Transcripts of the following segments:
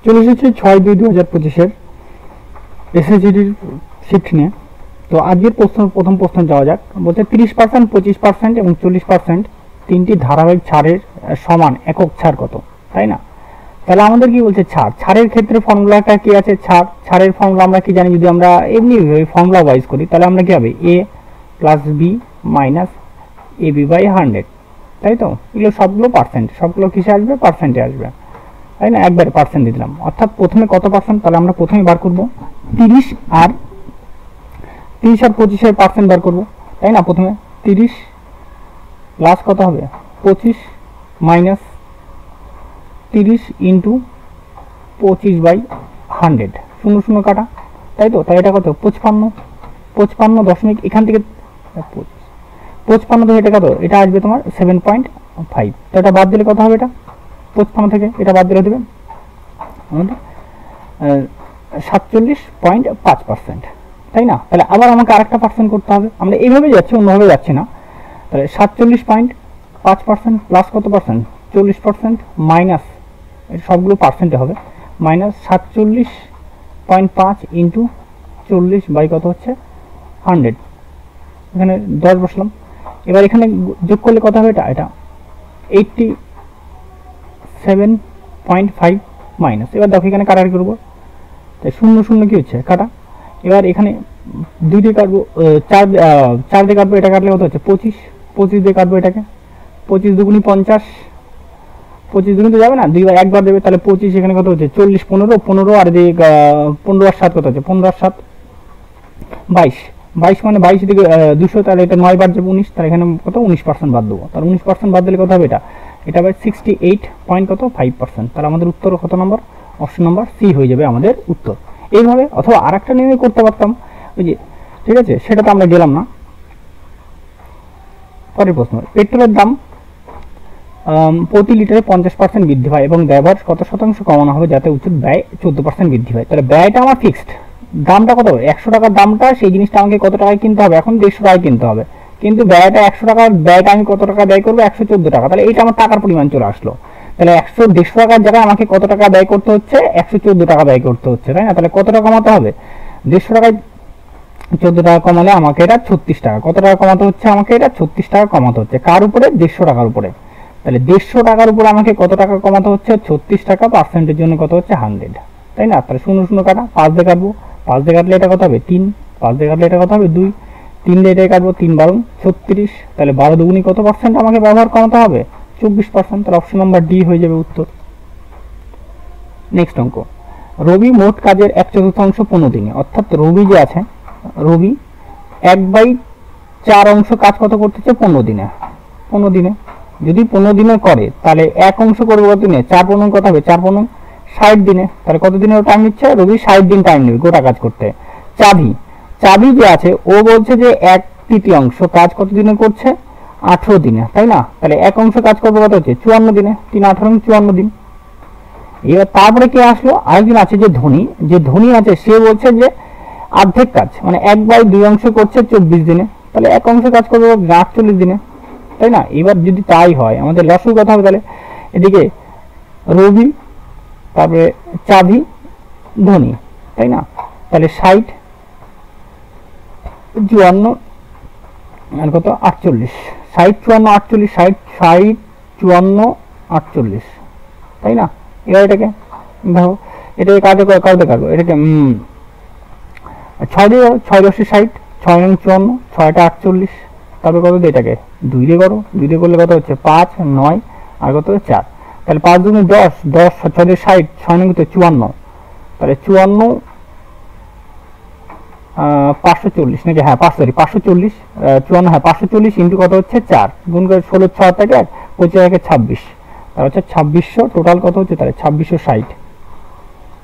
চলে এসেছি 6/2/2025 এসএসজিডির শিফট নিয়ে। তো আজকের প্রথম প্রশ্ন যাওয়া যাক। বলছে 30%, 25% এবং 40% তিনটি ধারাবাহিক ছাড়ের সমান একক ছাড় কত, তাই না? তাহলে আমাদের কি বলছে ছাড়ের ক্ষেত্রে ফর্মুলাটা কি আছে? ছাড়ের ফর্মুলা আমরা কি জানি? যদি আমরা এমনি ফর্মুলা ওয়াইজ করি তাহলে আমরা কি হবে a plus b minus ab by 100, তাই তো? এগুলো সবগুলো পার্সেন্ট, সবগুলো কিসে আসবে? পার্সেন্টে আসবে, তাই না? একবার পার্সেন্ট দিয়ে দিলাম, অর্থাৎ প্রথমে কত পার্সেন্ট? তাহলে আমরা প্রথমে বার করব 30 আর 25-এর পার্সেন্ট বার করব, তাই না? প্রথমে 30 প্লাস কত হবে? 25 মাইনাস 30 ইন্টু 25/100, 0 কাটা, তাই তো? তাই এটা কত? 55 দশমিক, এখান থেকে 55 থেকে এটা কত? এটা আসবে তোমার 7.5। তো এটা বাদ দিলে কত হবে? এটা 55 থেকে এটা বাদ দিলে দেবে আমাদের 47.5%, তাই না? তাহলে আবার আমাকে আরেকটা পার্সেন্ট করতে হবে। আমরা এইভাবে যাচ্ছি, অন্যভাবে যাচ্ছি না। তাহলে 47.5% প্লাস কত পার্সেন্ট? 40% মাইনাস, সবগুলো পার্সেন্টে হবে, মাইনাস 47.5 ইন্টু 40 বাই কত হচ্ছে? 100। এখানে 10 বসলাম। এবার এখানে যোগ করলে কত হবে? এটা 87.5 মাইনাস, এবার দেখো এখানে কাটাকাটি করবো, তাই 0 কি হচ্ছে? কাটা। এবার এখানে 2 দিয়ে কাটবো, 4 দিয়ে কাটবো, এটা কাটলে কত হচ্ছে? 25 দিয়ে কাটবো এটাকে, 25 দুগুনি 50, 25 দুগুনি তো যাবে না, 2 বার একবার দেবে, তাহলে 25 এখানে কত হচ্ছে? 40, 15 আর দিয়ে 15 আর 7 কত হচ্ছে? 15 আর 7 22 মানে 22 দিকে 200, তাহলে এটা 9 বার যাবে 19, তাহলে এখানে কত? 19% বাদ দেবো। তাহলে 19% বাদ দিলে কত হবে? এটা হবে 68.5%। তাহলে আমাদের উত্তর কত নম্বর? অপশন নম্বর সি হয়ে যাবে আমাদের উত্তর। এইভাবে অথবা আরেকটা নিয়মে করতে পারতাম, ওই যে, ঠিক আছে, সেটা তো আমরা গেলাম না। পরের প্রশ্ন, পেট্রোলের দাম প্রতি লিটারে 50% বৃদ্ধি পায় এবং ব্যবহার কত শতাংশ কমানো হবে যাতে উচিত ব্যয় 14% বৃদ্ধি পায়? তাহলে ব্যয়টা আমার ফিক্সড, দামটা কত? 100 টাকার দামটা, সেই জিনিসটা আমাকে কত টাকায় কিনতে হবে? এখন 150 টাকায় কিনতে হবে, কিন্তু ব্যয়টা 100 টাকা, ব্যয়টা আমি কত টাকা ব্যয় করবো? 114 টাকা। তাহলে এইটা আমার টাকার পরিমাণ চলে আসলো। তাহলে 150 টাকার জায়গায় আমাকে কত টাকা ব্যয় করতে হচ্ছে? 114 টাকা ব্যয় করতে হচ্ছে, তাই না? তাহলে কত টাকা কমাতে হবে? 150 টাকায় 14 টাকা কমালে আমাকে এটা 36 টাকা। কত টাকা কমাতে হচ্ছে? আমাকে এটা 36 টাকা কমাতে হচ্ছে। কার উপরে? 150 টাকার উপরে। তাহলে 150 টাকার উপরে আমাকে কত টাকা কমাতে হচ্ছে? 36 টাকা। পার্সেন্টের জন্য কত হচ্ছে? 100, তাই না? তাহলে 0 কাটা, 5 দিয়ে কাটবো, 5 দিয়ে কাটলে এটা কত হবে? 3, 5 দিয়ে কাটলে এটা কত হবে? 2, 3 দিয়ে এটা কাটবো, 3 12 36, তাহলে 12 দুগুনি কত পার্সেন্ট আমাকে ব্যবহার কমাতে হবে? 24%। তাহলে অপশন নাম্বার ডি হয়ে যাবে উত্তর। নেক্সট অঙ্ক, রবি মোট কাজের 1/4 15 দিনে, অর্থাৎ রবি যে আছে, রবি 1/4 অংশ কাজ কত করতেছে? 15 দিনে। 15 দিনে যদি 15 দিনে করে, তাহলে 1 অংশ করবে কত দিনে? 4 15 কত হবে? 4 15 60 দিনে। তাহলে কত দিনের টাইম নিচ্ছে? রবি 60 দিন টাইম নেবে গোটা কাজ করতে। চাবি যে আছে, ও বলছে যে 1/3 কাজ কত দিনে করছে? 18 দিনে, তাই না? তাহলে 1 অংশ কাজ করবে কত হচ্ছে? 54 দিনে, 3 18 54 দিন। এবার তারপরে কে আসলো? আরেকদিন আছে যে ধনী আছে, সে বলছে যে অর্ধেক কাজ, মানে 1/2 অংশ করছে 24 দিনে, তাহলে 1 অংশ কাজ করবে 48 দিনে, তাই না? এবার যদি তাই হয়, আমাদের লসের কথা হবে, তাহলে এদিকে রবি, তারপরে চাবি, ধনী, তাই না? তাহলে 60 54 আর কত? 48, 60 54 48, 60 54 48, তাই না? এবার এটাকে দেখো, এটাকে কাজে কাটবো, এটাকে 6 দিয়ে 6 10 60, 6 54, 6টা 48, তারপরে কত দিয়ে এটাকে 2 দিয়ে করো, 2 দিয়ে করলে কত হচ্ছে? 5 9 আর কত? 4। তাহলে 5 দুগুণে 10, 10 6 দিয়ে 60, 6 9 54, তাহলে 54 540 নাকি? হ্যাঁ 540, 54, হ্যাঁ 540 ইন্টু কত হচ্ছে? 4 গুণ করে 16 6 থেকে 25 থেকে 26, তার হচ্ছে 2600। টোটাল কত হচ্ছে? তাহলে 2660।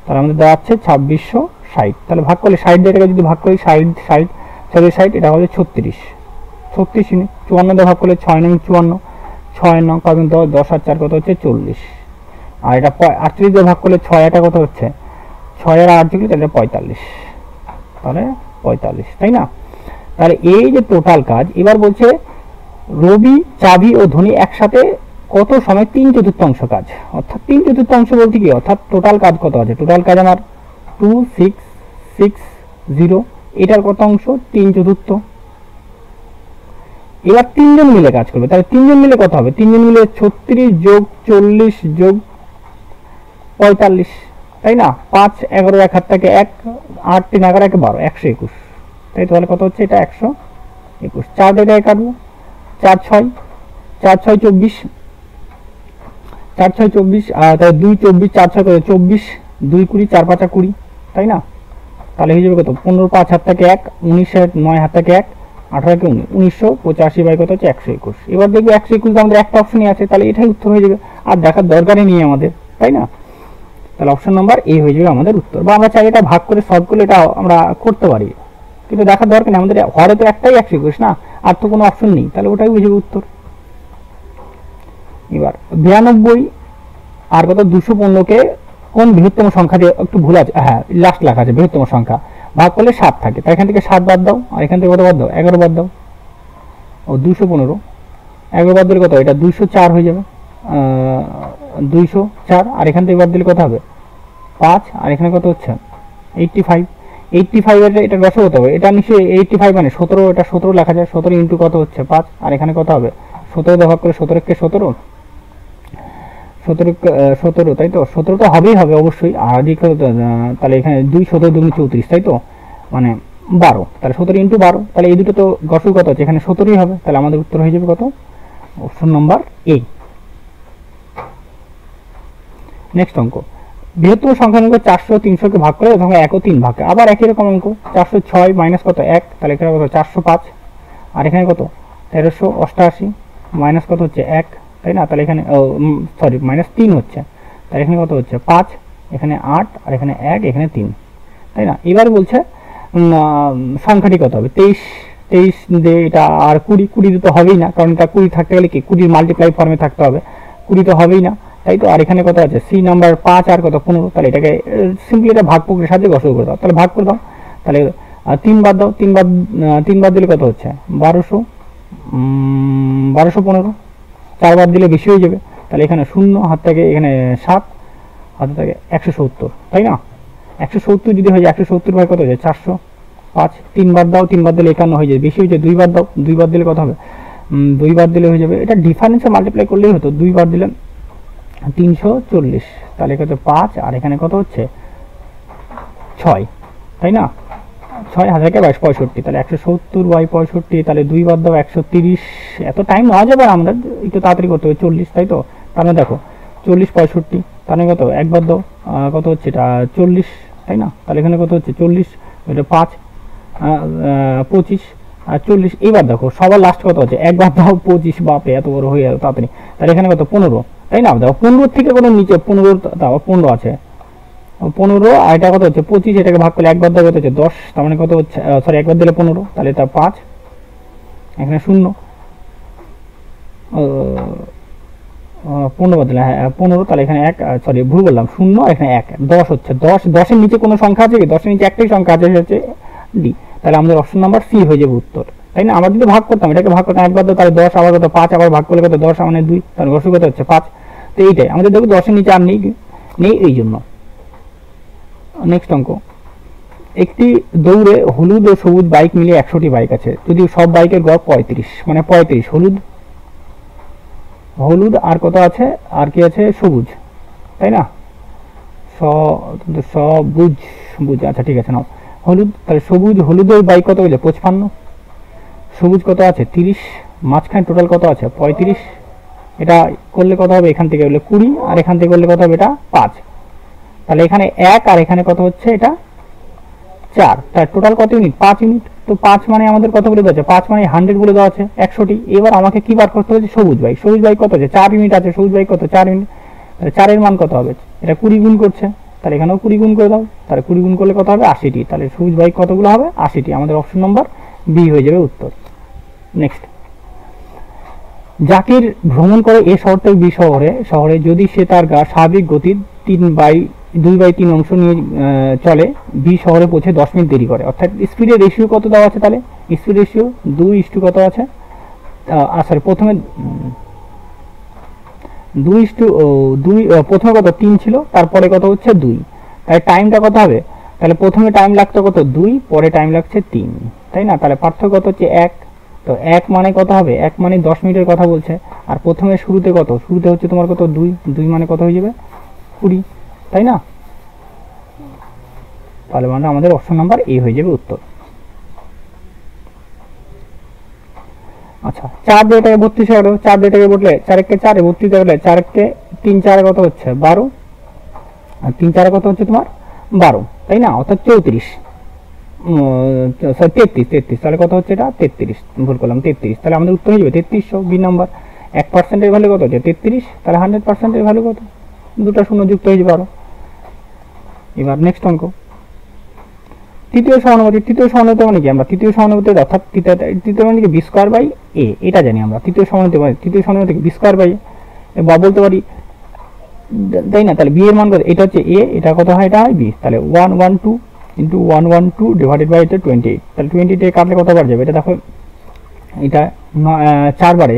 তাহলে আমাদের দেওয়া আছে 2660। তাহলে ভাগ করলে 60 দিয়ে এটাকে যদি ভাগ করি, 60 60 60, এটা হবে 36 ইউনিট। 54 দিয়ে ভাগ করলে 6 9 54, 6 9 কত? 10 আর 4 কত হচ্ছে? 40। আর এটা 48 দিয়ে ভাগ করলে 6 এটা কত হচ্ছে? 6 আর 8 যোগ করলে 45, তাহলে 45, তাই না? তাহলে এই যে টোটাল কাজ, এবার বলছে রবি, চাবি ও ধনী একসাথে কত সময় 3/4 কাজ, অর্থাৎ 3/4 বলতে কি, অর্থাৎ টোটাল কাজ কত আছে, টোটাল কাজ আমার 2660, এটার কত অংশ 3/4। এবার তিনজন মিলে কাজ করবে, তাহলে তিনজন মিলে কত হবে, তিনজন মিলে 36 যোগ 40 যোগ 45, তাই না, 5 11 এক হাত থেকে 1, 8 3 11 1 12, 121, তাই তো, তাহলে কত হচ্ছে এটা 121, 4 দিয়ে কাটবো, 4 6 4 6 24, 4 6 24, আর তাহলে 2 24, 4 6 কত 24, 2 20, 4 5 20, তাই না, তাহলে হয়ে যাবে কত 15 5 হাত থেকে 1, 19 9 হাত থেকে 1, 18 কে 1985 বাই কত হচ্ছে 121। এবার দেখবো 121 আমাদের একটা অপশনই আছে, তাহলে এটাই উত্তর হয়ে যাবে, আর দেখার দরকারই নেই আমাদের, তাই না, তাহলে অপশন নাম্বার এ হয়ে যাবে আমাদের উত্তর। বা আমরা চাই এটা ভাগ করে সলভ করলে এটা আমরা করতে পারি, কিন্তু দেখার দরকার নেই, আমাদের হরে তো একটাই 121 না, আর তো কোনো অপশন নেই, তাহলে ওটাই হয়ে যাবে উত্তর। এবার 92 আর কত 215 কে কোন বৃহত্তম সংখ্যা দিয়ে, একটু ভুল আছে, হ্যাঁ লাস্ট লেখা আছে বৃহত্তম সংখ্যা, ভাগ করলে 7 থাকে, তাই এখান থেকে 7 বাদ দাও, আর এখান থেকে কত বাদ দাও 11 বাদ দাও, ও 215, 11 বাদ দিলে কত, এটা 204 হয়ে যাবে, 204, আর এখান থেকে বাদ দিলে কত হবে 5, আর এখানে কত হচ্ছে 85, 85 এটা রস কত হবে, এটা নিশ্চয়ই 85 মানে 17, এটা 17 লেখা যায়, 17 ইন্টু কত হচ্ছে 5, আর এখানে কত হবে 17 ভাগ করে 17 কে 17, 17 তাই তো, 17 তো হবেই হবে অবশ্যই, আর তাহলে এখানে 2 17 2 34, তাই তো, মানে 12, তাহলে 17 ইন্টু 12, তাহলে এই দুটো তো গসল কত আছে, এখানে 17ই হবে, তাহলে আমাদের উত্তর হয়ে যাবে কত, অপশন নাম্বার এ। নেক্সট অঙ্ক, বৃহত্তম সংখ্যা অঙ্ক 400 300 কে ভাগ করে এবং 1 ও 3 ভাগ করে, আবার একই রকম অঙ্ক, 406 মাইনাস কত 1, তাহলে এখানে কত 405, আর এখানে কত 1388 মাইনাস কত হচ্ছে 1, তাই না, তাহলে এখানে সরি মাইনাস 3 হচ্ছে, তাহলে এখানে কত হচ্ছে 5, এখানে 8, আর এখানে 1, এখানে 3, তাই না। এবার বলছে সংখ্যাটি কত হবে, 23 দিয়ে এটা, আর 20 তো হবেই না, কারণ এটা 20 থাকতে গেলে কি 20 মাল্টিপ্লাই ফর্মে থাকতে হবে, 20 তো হবেই না, তাই তো, আর এখানে কত আছে সি নাম্বার 5 আর কত 15, তাহলে এটাকে সিম্পলি এটা ভাগ প্রক্রিয়ার সাথে গসল করে দাও, তাহলে ভাগ করে দাও, তাহলে 3 বাদ দাও, 3 বাদ দিলে কত হচ্ছে 1215, 4 বাদ দিলে বেশি হয়ে যাবে, তাহলে এখানে 0 হাত থেকে এখানে 7 হাত থেকে 170, তাই না, 170 যদি হয়ে যায় 170 ভাগ কত হয়ে যায় 405, 3 বাদ দাও, 3 বাদ দিলে 51 হয়ে যায়, বেশি হয়ে যায় 2 বাদ দাও, 2 বাদ দিলে কত হবে 2 বাদ দিলে হয়ে যাবে, এটা ডিফারেন্সে মাল্টিপ্লাই করলেই হতো, 2 বাদ দিলে 340, তাহলে কত 5, আর এখানে কত হচ্ছে 6, তাই না, 6 হাজার কে 65, তাহলে 170 বাই 65, তাহলে 2 বাদ দাও 130, এত টাইম নেওয়া যাবে না, আমরা একটু তাড়াতাড়ি করতে হবে, 40, তাই তো, তাহলে দেখো 40 65, তাহলে কত 1 বাদ দাও, কত হচ্ছে এটা 40, তাই না, তাহলে এখানে কত হচ্ছে 40, এটা 5 25 আর 40, এইবার দেখো সবার লাস্ট কত হচ্ছে 1 বাদ দাও 25, বাপে এত বড় হয়ে গেল তাড়াতাড়ি, তাহলে এখানে কত 15, তাই না, দেখো 15 থেকে কোনো নিচে 15, দাও 15 আছে, 15, আর এটা কত হচ্ছে 25, এটাকে ভাগ করলে 1 বাদ দাও কত হচ্ছে 10, তার মানে কত হচ্ছে সরি 1 বাদ দিলে 15, তাহলে এটা 5, এখানে 0, 15 বাদ দিলে হ্যাঁ 15, তাহলে এখানে 1, সরি ভুল বললাম 0, এখানে 1, 10 হচ্ছে, 10 এর নিচে কোনো সংখ্যা আছে কি, 10 এর নিচে একটাই সংখ্যা আছে, সেটা হচ্ছে ডি, তাহলে আমাদের অপশন নাম্বার সি হয়ে যাবে উত্তর, তাই না। আমরা যদি ভাগ করতাম, এটাকে ভাগ করতাম 1 বাদ দাও, তাহলে 10, আবার কত 5, আবার ভাগ করলে কত 10, মানে 2, তাহলে গসল কত হচ্ছে 5, তো এইটাই আমাদের দেখো 10 এর নিচে আর নেই এই জন্য। নেক্সট অঙ্ক, একটি দৌড়ে হলুদ ও সবুজ বাইক মিলিয়ে 100টি বাইক আছে, যদি সব বাইকের গড় 35, মানে 35 হলুদ আর কত আছে, আর কি আছে সবুজ, তাই না, সবুজ, আচ্ছা ঠিক আছে নাও হলুদ, তাহলে হলুদের বাইক কত হয়েছে 55, সবুজ কত আছে 30, মাঝখানে টোটাল কত আছে 35, এটা করলে কত হবে, এখান থেকে হলে 20, আর এখান থেকে করলে কত হবে এটা 5, তাহলে এখানে 1, আর এখানে কত হচ্ছে এটা 4, তার টোটাল কত ইউনিট 5 ইউনিট, তো 5 মানে আমাদের কত বলে দেওয়া আছে, 5 মানে 100 বলে দেওয়া আছে 100টি। এবার আমাকে কি বার করতে হচ্ছে সবুজ বাইক কত আছে 4 ইউনিট আছে, সবুজ বাইক কত 4 ইউনিট, তাহলে 4 এর মান কত হবে, এটা 20 গুণ করছে, তাহলে এখানেও 20 গুণ করে দাও, তাহলে 20 গুণ করলে কত হবে 80টি, তাহলে সবুজ বাইক কতগুলো হবে 80টি, আমাদের অপশন নাম্বার বি হয়ে যাবে উত্তর। নেক্সট, জাকির ভ্রমণ করে এ শহর থেকে বি শহরে যদি সে তার স্বাভাবিক গতির 2/3 অংশ নিয়ে চলে, বি শহরে পৌঁছে 10 মিনিট দেরি করে, অর্থাৎ স্পিডের রেশিও কত দেওয়া আছে, তাহলে স্পিড রেশিও 2:, কত আছে সরি প্রথমে 2:2 প্রথমে কত 3 ছিল, তারপরে কত হচ্ছে 2, তাই টাইমটা কত হবে, তাহলে প্রথমে টাইম লাগতো কত 2, পরে টাইম লাগছে 3, তাই না? তাহলে পার্থক্য কত হচ্ছে 1, তো 1 মানে কত হবে, 1 মানে 10 মিনিটের কথা বলছে, আর প্রথমে শুরুতে কত, শুরুতে হচ্ছে তোমার কত 2 মানে কত হয়ে যাবে 20, তাই না? তাহলে মানে আমাদের অপশন নাম্বার এ হয়ে যাবে উত্তর। আচ্ছা 4 দিয়ে এটাকে 32 এ 4 দিয়ে এটাকে বললে 4 একে 4 এ 32 এ বললে 4 একে 3 4 কত হচ্ছে 12, আর 3 4 কত হচ্ছে তোমার 12, তাই না? অর্থাৎ 34, সরি 33, তাহলে কত হচ্ছে এটা 33, ভুল করলাম 33, তাহলে আমাদের উত্তর হয়ে যাবে 3300, বি নাম্বার। 1% এর ভ্যালু কত হচ্ছে 33, তাহলে 100% এর ভ্যালু কত, দুটো শূন্য যুক্ত হয়ে যাবে আরো। এবার নেক্সট অঙ্ক, তৃতীয় সহানুভূতি। তৃতীয় সহানুভূতি মানে কি, আমরা তৃতীয় সহানুভূতি অর্থাৎ তৃতীয় মানে কি বি স্কয়ার বাই এ, এটা জানি আমরা। তৃতীয় সহানুভূতি মানে তৃতীয় সহানুভূতি বি স্কয়ার বাই এ, বা বলতে পারি, তাই না? তাহলে বি এর মান কত, এটা হচ্ছে এ, এটা কত হয়, এটা হয় বি, তাহলে 112 ইন্টু 112 ডিভাইডেড বাই 28, তাহলে 28 কাটলে কত বার যাবে, এটা দেখো এটা 4 বারে,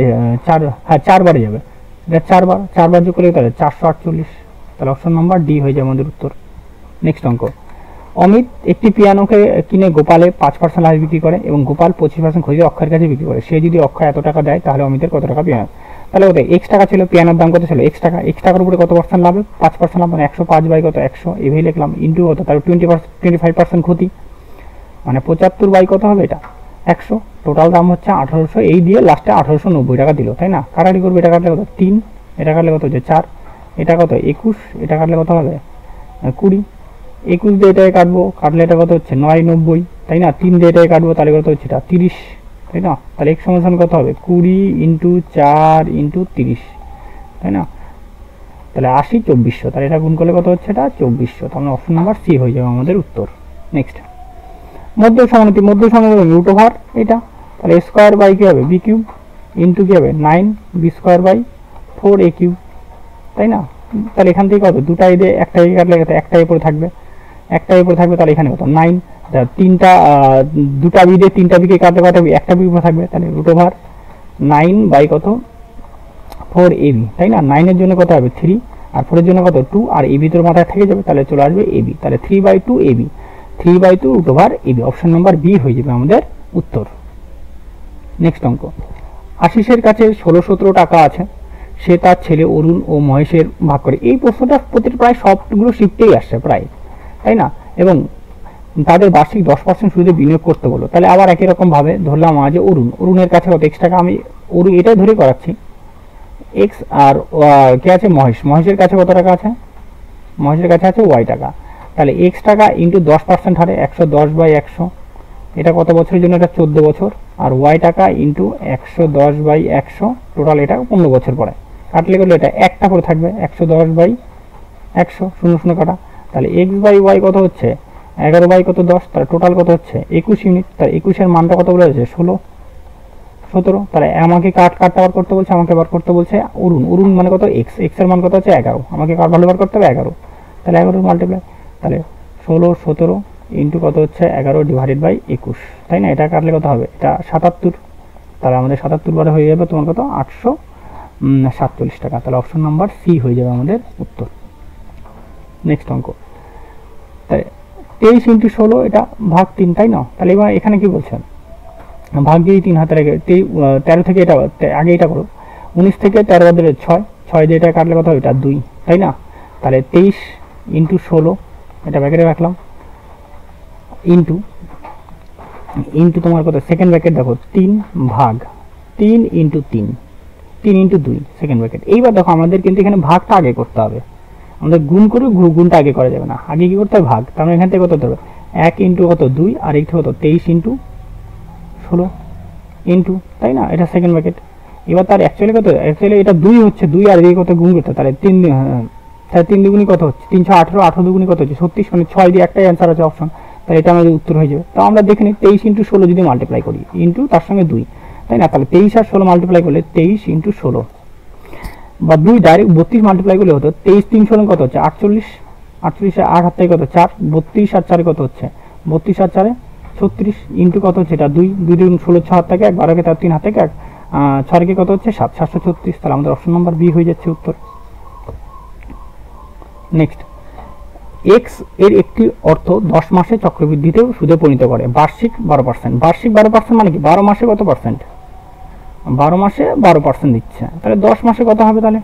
4 বারে যাবে, এটা 4 বার যোগ করলে তাহলে 448, তাহলে অপশন নাম্বার ডি হয়ে যাবে আমাদের উত্তর। নেক্সট অঙ্ক, অমিত একটি পিয়ানোকে কিনে গোপালে 5% লাভে বিক্রি করে এবং গোপাল 25% খোঁজে অক্ষয়ের কাছে বিক্রি করে। সে যদি অক্ষয় এত টাকা দেয় তাহলে অমিতের কত টাকা পিয়ানো, তাহলে ওদের x টাকা ছিল, পিয়ানোর দাম কত ছিল x টাকা, x টাকার উপরে কত পার্সেন্ট লাভ, 5% লাভ, মানে 105 বাই কত 100, এভাবে লিখলাম, ইন্টু কত, তাহলে 25% ক্ষতি, মানে 75 বাই কত হবে এটা 100, টোটাল দাম হচ্ছে 1800, এই দিয়ে লাস্টে 1890 টাকা দিল, তাই না? কাটাকাটি করবে, এটা কাটলে কত 3, এটা কাটলে কত হচ্ছে 4, এটা কত 21, এটা কাটলে কত হবে 20, 21 দিয়ে এটাকে কাটবো, কাটলে এটা কত হচ্ছে 990, তাই না? 3 দিয়ে এটাকে কাটবো, তাহলে কত হচ্ছে এটা 30, তাই না? তাহলে x সমান কত হবে 20 ইন্টু 4 ইন্টু 30, তাই না? তাহলে 80 2400, তাহলে এটা গুণ করলে কত হচ্ছে এটা 2400, তাহলে অপশন নাম্বার সি হয়ে যাবে আমাদের উত্তর। নেক্সট, মধ্য সমানুতি। মধ্য সমানুতি রুট ওভার এটা, তাহলে a স্কয়ার বাই কি হবে b কিউব ইন্টু কি হবে 9 b square by 4a cube, তাই না? তাহলে এখান থেকে কত, দুটা এ দিয়ে একটা এ কাটলে একটাই উপরে থাকবে, একটাই উপরে থাকবে, তাহলে এখানে কত 9, তিনটা দুটা বি দিয়ে তিনটা বিকে কাটলে কত হবে, একটা বি উপরে থাকবে, তাহলে রুট ওভার 9 বাই কত 4ab, তাই না? 9 এর জন্য কত হবে 3, আর 4 এর জন্য কত 2, আর ab তোর মাথায় থেকে যাবে, তাহলে চলে আসবে ab, তাহলে 3/2 ab, 3/2 root over ab, option number B হয়ে যাবে আমাদের উত্তর। নেক্সট অঙ্ক, আশিসের কাছে 16-17 টাকা আছে, সে তার ছেলে অরুণ ও মহেশের ভাগ করে। এই প্রশ্নটা প্রতিটা প্রায় সবগুলো শিফটেই আসছে প্রায়, তাই না? এবং তাদের বার্ষিক 10% সুদে বিনিয়োগ করতে বলো, তাহলে আবার একই রকম ভাবে ধরলাম আজ অরুণের কাছে কত x টাকা, আমি অরুণ এটাই ধরে করাচ্ছি x, আর কে আছে মহেশের কাছে কত টাকা আছে, মহেশের কাছে আছে y টাকা, তাহলে x টাকা ইন্টু 10% হারে 110/100, এটা কত বছরের জন্য, এটা 14 বছর, আর y টাকা ইন্টু 110/100, টোটাল এটা 15 বছর পরে, কাটলে করলে এটা একটা করে থাকবে 110/100, 0 কাটা, তাহলে x বাই y কত হচ্ছে 11 বাই কত 10, তাহলে টোটাল কত হচ্ছে 21 ইউনিট, তাহলে 21 এর মানটা কত বলে আছে 16 17, তাহলে আমাকে কাটটা বার করতে বলছে, আমাকে বার করতে বলছে অরুণ মানে কত x এর মান কত হচ্ছে 11, আমাকে কাট ভ্যালু বার করতে হবে 11, তাহলে 11 মাল্টিপ্লাই, তাহলে 16 17 ইন্টু কত হচ্ছে 11 ডিভাইডেড বাই 21, তাই না? এটা কাটলে কত হবে, এটা 77, তাহলে আমাদের 77 বারে হয়ে যাবে তোমার কত 847 টাকা, তাহলে অপশন নাম্বার সি হয়ে যাবে আমাদের উত্তর। নেক্সট অঙ্ক, তাই 23 ইন্টু 16 এটা ভাগ 3, তাই না? তাহলে এবার এখানে কি বলছেন, ভাগ দিয়ে 3 হাতে রেখে 13 থেকে এটা আগে এটা করো, 19 থেকে 13 বদলে 6 দিয়ে এটা কাটলে কত হবে, এটা 2, তাই না? তাহলে 23 ইন্টু 16 এটা ব্র্যাকেটে রাখলাম, ইন্টু তোমার কত সেকেন্ড ব্র্যাকেট দেখো 3 ভাগ 3 ইন্টু 3 ইন্টু 2 সেকেন্ড ব্র্যাকেট। এইবার দেখো আমাদের কিন্তু এখানে ভাগটা আগে করতে হবে, আমাদের গুণ করে গুণটা আগে করা যাবে না, আগে কি করতে হবে ভাগ, তার মানে এখান থেকে কত হবে 1 ইন্টু কত 2, আর এইটা কত 23 ইন্টু 16 ইন্টু, তাই না? এটা সেকেন্ড ব্র্যাকেট। এবার তার অ্যাকচুয়ালি কত, অ্যাকচুয়ালি এটা 2 হচ্ছে, 2 আর এই কত গুণ করতে, তাহলে 3 দুগুণি কত হচ্ছে 318, 18 দুগুণি কত হচ্ছে 36, মানে 6 দিয়ে একটাই অ্যান্সার আছে অপশন, তাহলে এটা আমাদের উত্তর হয়ে যাবে। তো আমরা দেখে নিই 23 ইন্টু 16 যদি মাল্টিপ্লাই করি, ইন্টু তার সঙ্গে 2, তাই না? তাহলে 23 আর 16 মাল্টিপ্লাই করলে 23 ইন্টু 16, বা 2 ডাইরেক্ট 32 মাল্টিপ্লাই করলে হতো 23 3 16 কত হচ্ছে 48, 48 আর 8 হাত থেকে কত 4, 32 আর 4 কত হচ্ছে 32 আর 4 36, ইন্টু কত হচ্ছে এটা 2 2 16 6 হাত থেকে 1 12 কে 3 হাত থেকে 1 6 কে কত হচ্ছে 7 736, তাহলে আমাদের অপশন নাম্বার বি হয়ে যাচ্ছে উত্তর। নেক্সট, এক্স এর একটি অর্থ 10 মাসে চক্রবৃদ্ধিতেও সুদে পরিণত করে, বার্ষিক 12%। বার্ষিক 12% মানে কি, 12 মাসে কত পার্সেন্ট, 12 মাসে 12% দিচ্ছে, তাহলে 10 মাসে কত হবে, তাহলে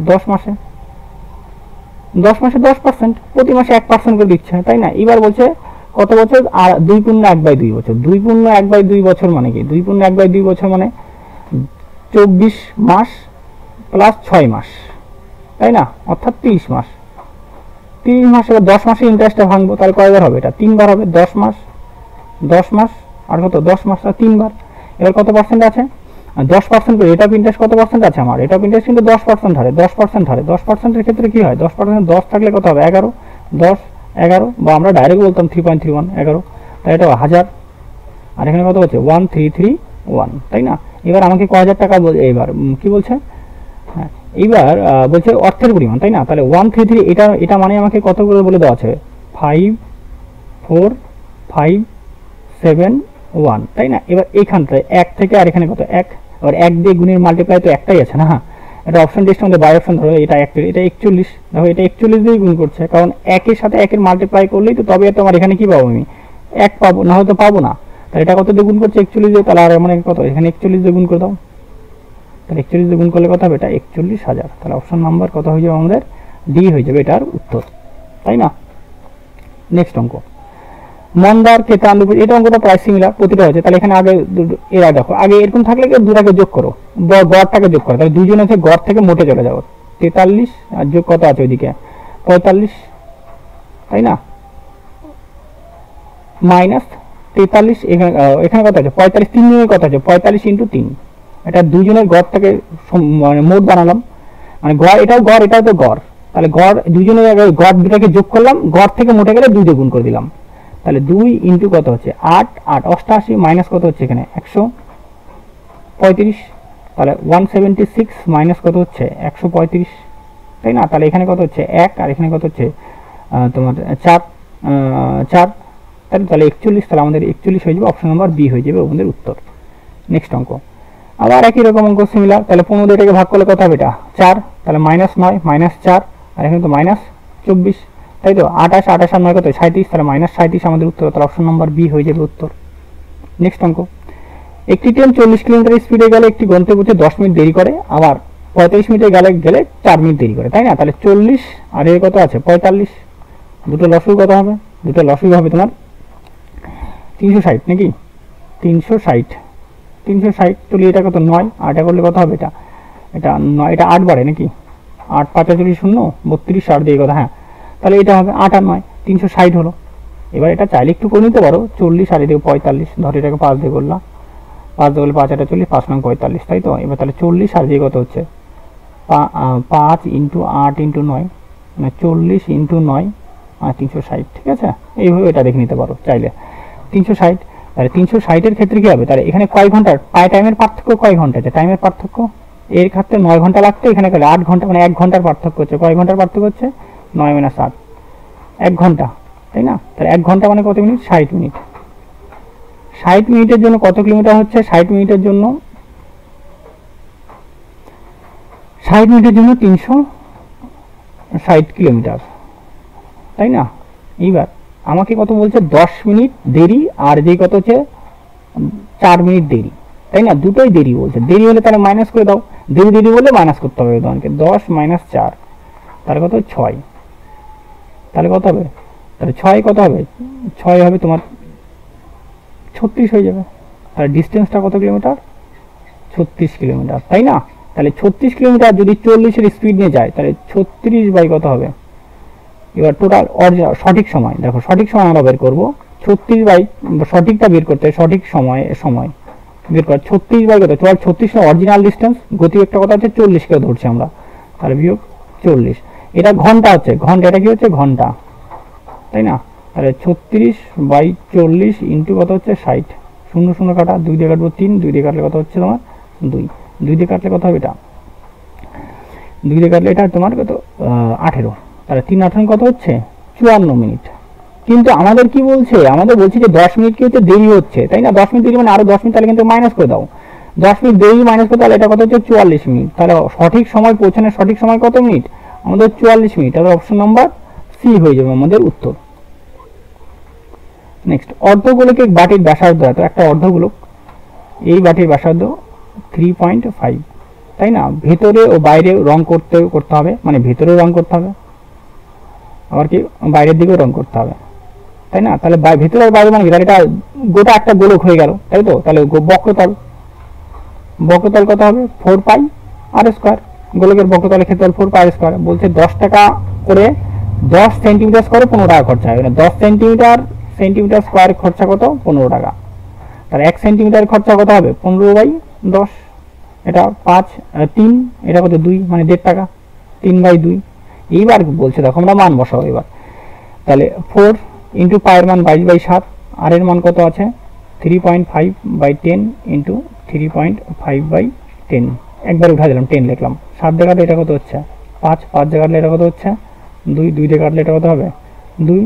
10 মাসে 10%, প্রতি মাসে 1% করে দিচ্ছে, তাই না। এবার বলছে কত বছর, আর 2 পূর্ণ 1/2 বছর। 2 পূর্ণ 1/2 বছর মানে কি, 2 পূর্ণ 1/2 বছর মানে 24 মাস প্লাস 6 মাস, তাই না, অর্থাৎ 30 মাস। 30 মাসে 10 মাসে ইন্টারেস্টটা ভাঙবো, তাহলে কয়বার হবে, এটা 3 বার হবে। 10 মাস আর কত, 10 মাস আর 3 বার। এবার কত পার্সেন্ট আছে, 10% করে রেট অফ ইন্টারেস্ট কত পার্সেন্ট আছে আমার, রেট অফ ইন্টারেস্ট কিন্তু 10% হারে, 10% হারে। 10%-এর ক্ষেত্রে কি হয়, 10% 10 থাকলে কত হবে, 11, 10 11, বা আমরা ডাইরেক্ট বলতাম 3.31 11, তাই এটা 1000, আর এখানে কত হচ্ছে 1331, তাই না। এবার আমাকে কয় হাজার টাকা এবার কি বলছে, হ্যাঁ এইবার বলছে অর্থের পরিমাণ, তাই না। তাহলে 133, এটা মানে আমাকে কত করে বলে দেওয়া আছে, 54571, তাই না। এবার এইখানটায় 1 থেকে আর এখানে কত 1, এবার 1 দিয়ে গুণের মাল্টিপ্লাই তো একটাই আছে না, হ্যাঁ এটা অপশন টেস্ট আমাদের বাই অপশন ধরো, এটা 41, দেখো এটা 41 দিয়ে গুণ করছে, কারণ 1 এর সাথে 1 এর মাল্টিপ্লাই করলেই তো তবে তোমার এখানে কি পাবো, আমি 1 পাবো, না হয়তো পাবো না। তাহলে এটা কত দিয়ে গুণ করছে, 41 দিয়ে, তাহলে আর মানে কত, এখানে 41 দিয়ে গুণ করে দাও, তাহলে 41 দিয়ে গুণ করলে কত হবে, এটা 41,000। তাহলে অপশন নাম্বার কত হয়ে যাবে আমাদের, ডি হয়ে যাবে এটার উত্তর, তাই না। নেক্সট অঙ্ক, মন্দার কেতান, এটা অঙ্কটা প্রায় সিমিলার, প্রতিটা হচ্ছে। তাহলে এখানে আগে এরা দেখো, আগে এরকম থাকলে দুটাকে যোগ করো, গড়টাকে যোগ করো, তাহলে দুইজন আছে, গড় থেকে মোটে চলে যাবো, 43 আর যোগ কত আছে ওইদিকে 45, তাই না, মাইনাস 43, এখানে কত আছে 45, 3 জনের কত আছে 45 × 3, এটা দুইজনের গড়টাকে মানে মোট বানালাম, মানে গড় এটাও গড় এটাও তো গড়, তাহলে গড় দুইজনের গড় দুটাকে যোগ করলাম, গড় থেকে মোটে গেলে 2 দিয়ে গুণ করে দিলাম, তাহলে 2 ইন্টু কত হচ্ছে 8 8 88 মাইনাস কত হচ্ছে এখানে 135, তাহলে 176 মাইনাস কত হচ্ছে 135, তাই না। তাহলে এখানে কত হচ্ছে 1 আর এখানে কত হচ্ছে তোমার 4, তাহলে 41, তাহলে আমাদের 41 হয়ে যাবে, অপশন নাম্বার বি হয়ে যাবে আমাদের উত্তর। নেক্সট অঙ্ক, আবার একই রকম অঙ্ক সিমিলার, তাহলে 15 এটাকে ভাগ করলে কত হবে, এটা 4, তাহলে -9 -4, আর এখানে তো -24, তাই তো 28 28 আর 9 কত 37, তাহলে -37 আমাদের উত্তর, তাহলে অপশন নাম্বার বি হয়ে যাবে উত্তর। নেক্সট অঙ্ক, একটি ট্রেন 40 কিলোমিটার স্পিডে গেলে একটি গন্তব্যে 10 মিনিট দেরি করে, আবার 35 মিনিটে গেলে 4 মিনিট দেরি করে, তাই না। তাহলে 40 আর এর কত আছে 45, দুটো লসই কত হবে, দুটো লসই হবে তোমার 360 নাকি, 360 চলি, এটা কত 9, আর এটা করলে কত হবে, এটা 9, এটা 8 বাড়ে নাকি, 8 5 40 0 32 60 দিয়ে কথা, হ্যাঁ তাহলে এটা হবে 8 আর 9 360 হলো। এবার এটা চাইলে একটু করে নিতে পারো, 40 আর এদিকে 45, ধর এটাকে 5 দিয়ে করলাম, 5 দিয়ে করলে 5 8 40, 5 9 45, তাই তো। এবার তাহলে 40 আর দিয়ে কত হচ্ছে 5 × 8 × 9, মানে 40 × 9 আর 360, ঠিক আছে। এইভাবে এটা দেখে নিতে পারো চাইলে 360, তাহলে 360 এর ক্ষেত্রে কি হবে, তাহলে এখানে কয় ঘন্টার টাইমের পার্থক্য, কয় ঘন্টা আছে টাইমের পার্থক্য, এর ক্ষেত্রে 9 ঘন্টা লাগতো, এখানে 8 ঘন্টা, মানে 1 ঘন্টার পার্থক্য হচ্ছে, কয় ঘন্টার পার্থক্য হচ্ছে 9 - 8, 1 ঘন্টা, তাই না। তাহলে 1 ঘন্টা মানে কত মিনিট, 60 মিনিট। 60 মিনিটের জন্য কত কিলোমিটার হচ্ছে, 60 মিনিটের জন্য 360 কিলোমিটার, তাই না। এইবার আমাকে কত বলছে 10 মিনিট দেরি, আর যে কত হচ্ছে 4 মিনিট দেরি, তাই না, দুটোই দেরি বলছে। দেরি হলে তাহলে মাইনাস করে দাও, দেরি বলে মাইনাস করতে হবে তোমাকে, 10 - 4, তাহলে কত 6, তাহলে কত হবে, তাহলে 6 কত হবে, 6 হবে তোমার 36 হয়ে যাবে। তাহলে ডিস্টেন্সটা কত কিলোমিটার, 36 কিলোমিটার, তাই না। তাহলে 36 কিলোমিটার যদি 40-এর স্পিড নিয়ে যায়, তাহলে 36 বাই কত হবে, এবার টোটাল সঠিক সময়, দেখো সঠিক সময় আমরা বের করবো, 36 বাই সঠিকটা বের করতে, সঠিক সময় বের কর 36 বাই কত, 36 অরিজিনাল ডিস্টেন্স, গতি একটা কথা হচ্ছে 40 কে ধরছি আমরা, তাহলে বিয়োগ 40, এটা ঘন্টা হচ্ছে, ঘন্টা এটা কি হচ্ছে ঘন্টা, তাই না। তাহলে 36 বাই 40 ইন্টু কত হচ্ছে 60, 0 0 কাটা, 2 দিয়ে কাটবো 3, 2 দিয়ে কাটলে কত হচ্ছে তোমার 2 দিয়ে কাটলে কত হবে, এটা 2 দিয়ে কাটলে এটা তোমার কত 18, তাহলে 3 18 কত হচ্ছে 54 মিনিট। কিন্তু আমাদের কি বলছে, আমাদের বলছে যে 10 মিনিট কি হচ্ছে দেরি হচ্ছে, তাই না। 10 মিনিট দেরি মানে আরো 10 মিনিট, তাহলে কিন্তু মাইনাস করে দাও, 10 মিনিট দেরি মাইনাস করে, তাহলে এটা কত হচ্ছে 44 মিনিট। তাহলে সঠিক সময় পৌঁছানোর সঠিক সময় কত মিনিট, আমাদের 44 মিনিট, তাহলে অপশন নাম্বার সি হয়ে যাবে আমাদের উত্তর। নেক্সট, অর্ধগোলকের বাটির ব্যাসার্ধ এত, একটা অর্ধগোলক, এই বাটির ব্যাসার্ধ 3.5, তাই না? ভেতরে ও বাইরে রং করতে হবে, মানে ভেতরেও রং করতে হবে, আবার কি বাইরের দিকেও রং করতে হবে, তাই না? তাহলে ভেতরে আর বাইরে মানে কি, এটা গোটা একটা গোলক হয়ে গেল, তাই তো? তাহলে বক্রতল কত হবে? 4 পাই আর স্কোয়ার। গোলকের বক্রতলের ক্ষেত্রফল 4 পাই আর স্কোয়ার। বলছে 10 টাকা করে 10 সেন্টিমিটার স্কোয়ারে 15 টাকা খরচা হবে, 10 সেন্টিমিটার স্কোয়ার খরচা কত? 15 টাকা। তাহলে 1 সেন্টিমিটার খরচা কত হবে? 15/10, এটা 5, 3, এটা কত? 2, মানে 1.5 টাকা, 3/2। এইবার বলছে দেখো আমরা মান বসাবো এবার। তাহলে 4 ইন্টু পায়ের মান 22/7, আর এর মান কত আছে? 3.5/10 ইন্টু 3.5/10, একবার উঠা দিলাম, 10 লিখলাম। 7 দিয়ে কাটলে এটা কত হচ্ছে? 5, 5 দিয়ে কাটলে এটা কত হচ্ছে? 2, 2 দিয়ে কাটলে এটা কত হবে? 2,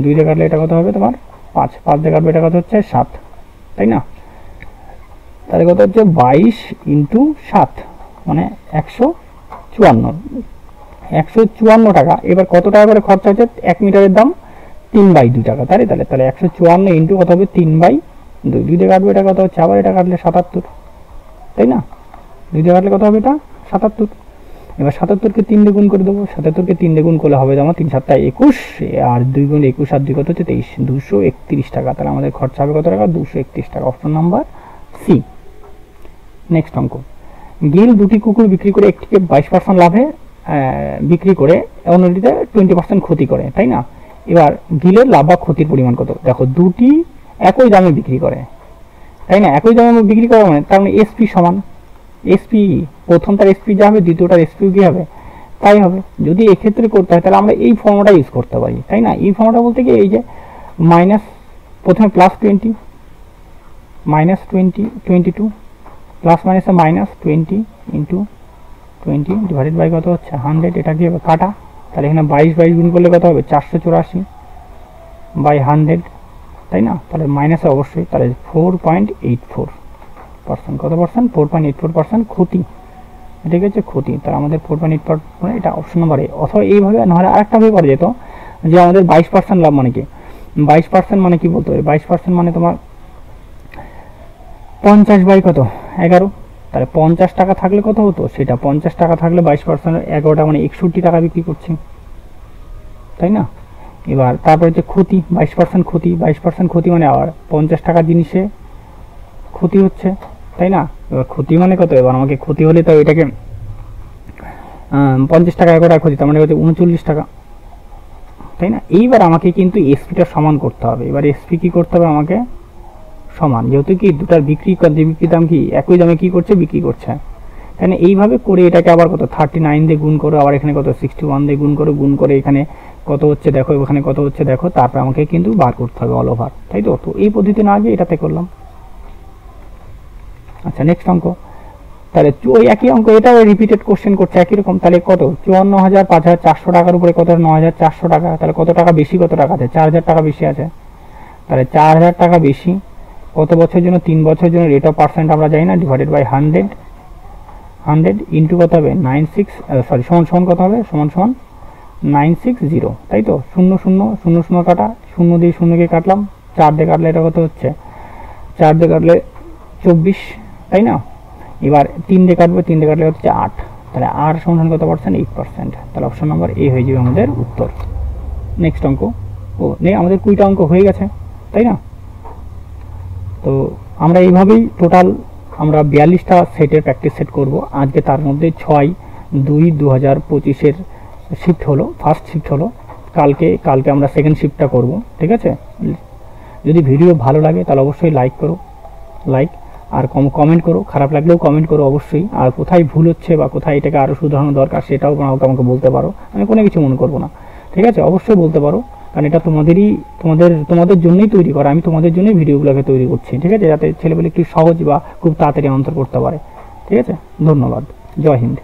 2 দিয়ে কাটলে এটা কত হবে তোমার? 5, 5 দিয়ে কাটলে এটা কত হচ্ছে? 7, তাই না? তাহলে কত হচ্ছে? 22 ইন্টু 7 মানে 154 টাকা। এবার কত টাকা করে খরচা হচ্ছে? 1 মিটারের দাম 3/2 টাকা, তাহলে 154 ইন্টু কত হবে? 3/2, 2 দিয়ে কাটবে এটা কত হচ্ছে? আবার এটা কাটলে 77, তাই না? 2 দিয়ে কাটলে কত হবে? এটা 77। এবার 77কে 3 দিয়ে গুণ করে দেবো। 77কে 3 দিয়ে গুণ করলে হবে আমার 3 7 21, আর 2 গুণ 21 আর 2 কত হচ্ছে? 23, 231 টাকা। তাহলে আমাদের খরচা হবে কত টাকা? 231 টাকা, অপশন নাম্বার সি। নেক্সট অঙ্ক, গিল দুটি কুকুর বিক্রি করে একটিকে 22% লাভে বিক্রি করে অন্যটিতে 20% ক্ষতি করে, তাই না? এবার গিলের লাভ বা ক্ষতির পরিমাণ কত? দেখো দুটি একই দামে বিক্রি করে, তাই না? একই দামে বিক্রি করে মানে তার মানে এসপি সমান এসপি, প্রথমটার এসপি যা হবে দ্বিতীয়টার এসপিও কি হবে? তাই হবে। যদি এক্ষেত্রে করতে হয় তাহলে আমরা এই ফর্মুলাটা ইউজ করতে পারি, তাই না? এই ফর্মুলা বলতে কি, এই যে মাইনাস, প্রথমে +20 -20 22 প্লাস মাইনাসে -20 ইন্টু 20 ডিভাইডেড বাই কত হচ্ছে? 100। এটা কি হবে? কাটা। তাহলে এখানে 22 গুণ করলে কত হবে? 484/100, তাই না? তাহলে মাইনাসে অবশ্যই, তাহলে 4.84%, কত পার্সেন্ট? 4.84% ক্ষতি, ঠিক আছে? ক্ষতি, তাহলে আমাদের 4.8%, এটা অপশন নাম্বার এ। অথবা এইভাবে নাহলে আরেকটা ভাবে করা যেত যে আমাদের 22% লাভ মানে কি? 22% মানে কি বলতে হবে? 22% মানে তোমার 50 বাই কত? 11। তাহলে 50 টাকা থাকলে কত হতো? সেটা 50 টাকা থাকলে 22% 11টা মানে 61 টাকা বিক্রি করছি, তাই না? এবার তারপরে যে ক্ষতি, 22% ক্ষতি, 22% ক্ষতি মানে আবার 50 টাকা জিনিসে ক্ষতি হচ্ছে, তাই না? এবার ক্ষতি মানে কত? এবার আমাকে ক্ষতি হলে তো এটাকে 50 টাকা 11 টাকা ক্ষতি, তার মানে হচ্ছে 39 টাকা, তাই না? এইবার আমাকে কিন্তু এসপিটা সমান করতে হবে। এবার এসপি কি করতে হবে? আমাকে সমান, যেহেতু কি দুটার বিক্রি দাম কি একই দামে কি করছে? বিক্রি করছে, তাই না? এইভাবে করে এটাকে আবার কত? 39 দিয়ে গুণ করো, আবার এখানে কত? 61 দিয়ে গুণ করে এখানে কত হচ্ছে দেখো, এখানে কত হচ্ছে দেখো, তারপর আমাকে কিন্তু বার করতে হবে অল ওভার, তাই তো? তো এই পদ্ধতি না গিয়ে এটাতে করলাম। আচ্ছা, নেক্সট অঙ্ক, তাহলে ওই একই অঙ্ক, এটাও রিপিটেড কোশ্চেন করছে একই রকম। তাহলে কত? 54,000 5,400 টাকার উপরে কত? 9,400 টাকা। তাহলে কত টাকা বেশি? কত টাকা আছে? 4,000 টাকা বেশি আছে। তাহলে 4,000 টাকা বেশি কত বছরের জন্য? 3 বছরের জন্য। রেট অফ পার্সেন্ট আমরা জানি না, ডিভাইডেড বাই 100 ইন্টু কত হবে? 96, সরি সমান কত হবে? সমান 960, তাই তো? 0 0 0 0 কাটা, 0 দিয়ে 0কে কাটলাম, 4 দিয়ে কাটলে এটা কত হচ্ছে? 4 দিয়ে কাটলে 24, তাই না? এবার 3 দিয়ে কাটবে, 3 দিয়ে কাটলে হচ্ছে 8, তাহলে আর সমান কত পার্সেন্ট? 8%। তাহলে অপশন নাম্বার এ হয়ে যাবে আমাদের উত্তর। নেক্সট অঙ্ক, আমাদের 20টা অঙ্ক হয়ে গেছে, তাই না? তো আমরা এইভাবেই টোটাল আমরা 42টা সেটের প্র্যাকটিস সেট করব আজকে। তার মধ্যে 6/2/2025 শিফট হলো, ফার্স্ট শিফট হলো। কালকে আমরা সেকেন্ড শিফটটা করব, ঠিক আছে? যদি ভিডিও ভালো লাগে তাহলে অবশ্যই লাইক আর কমেন্ট করো, খারাপ লাগলেও কমেন্ট করো অবশ্যই। আর কোথায় ভুল হচ্ছে বা কোথায় এটাকে আরও শুধরানো দরকার সেটাও আমাকে বলতে পারো, আমি কোনো কিছু মনে করবো না, ঠিক আছে? অবশ্যই বলতে পারো, কারণ এটা তোমাদের জন্যই তৈরি করা। আমি তোমাদের জন্যই ভিডিওগুলোকে তৈরি করছি, ঠিক আছে? যাতে ছেলেপেলে একটু সহজ বা খুব তাড়াতাড়ি আনসার করতে পারে, ঠিক আছে? ধন্যবাদ, জয় হিন্দ।